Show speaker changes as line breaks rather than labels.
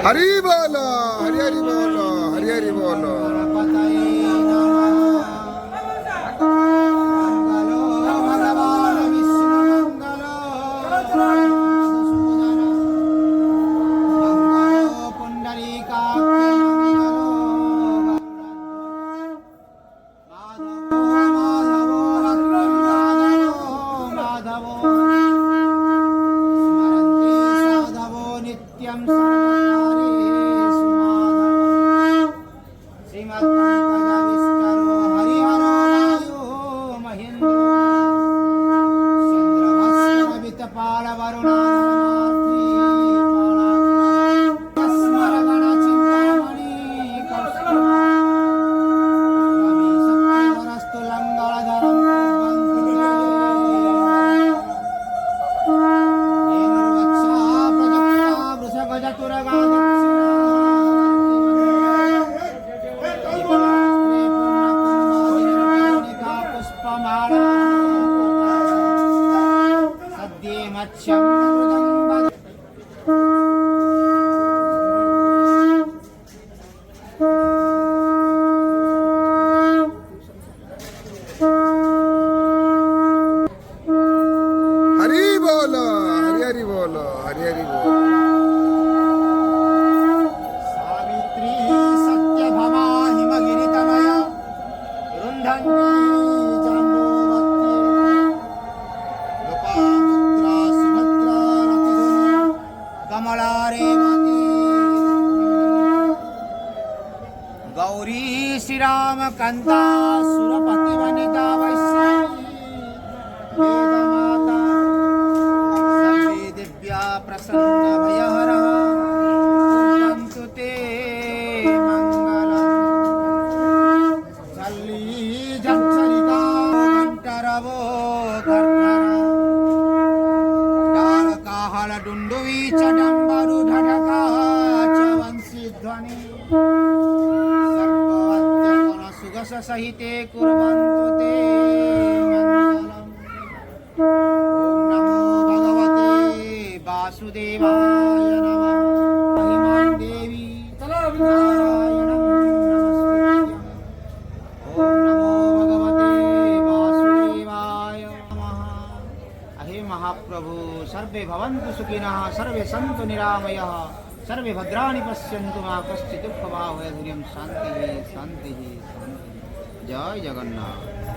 हरि बोलो हरि हरि बोलो हरि हरि बोलो हरि बोलो हरि हरि बोलो हरि हरि बोलो
सावित्री सत्यभामा हिमगिरितनया रुन्धन्ती लोपामुद्रा सुभद्रा रतिधुना कमला रेवती गौरी श्रीरामकान्ता सुरपति वनिता वैष्णवी वेदमाता सर्वे दिव्या प्रसन्न भयहरः कुर्वन्तु ते मङ्गलम् चल्ली जंसरिता घण्टरवो घर्घर डालकाहल डुण्डुवी च डम्बरु ढढका च वंशीध्वनि सुगस सहिते कुर्वन्तु ते मङ्गलम् ॐ नमो भगवते वासुदेवाय नमः महिमां देवी नारायणं नमस्कृत्यम् ॐ नमो भगवते वासुदेवाय नमः अहे महाप्रभु सर्वे भवन्तु सुखिनः सर्वे सन्तु निरामयः सर्वे भद्राणि पश्यन्तु मा कश्चित् दुःखभाग् भवेत् शान्तिः शान्तिः शान्तिः जय जगन्नाथ।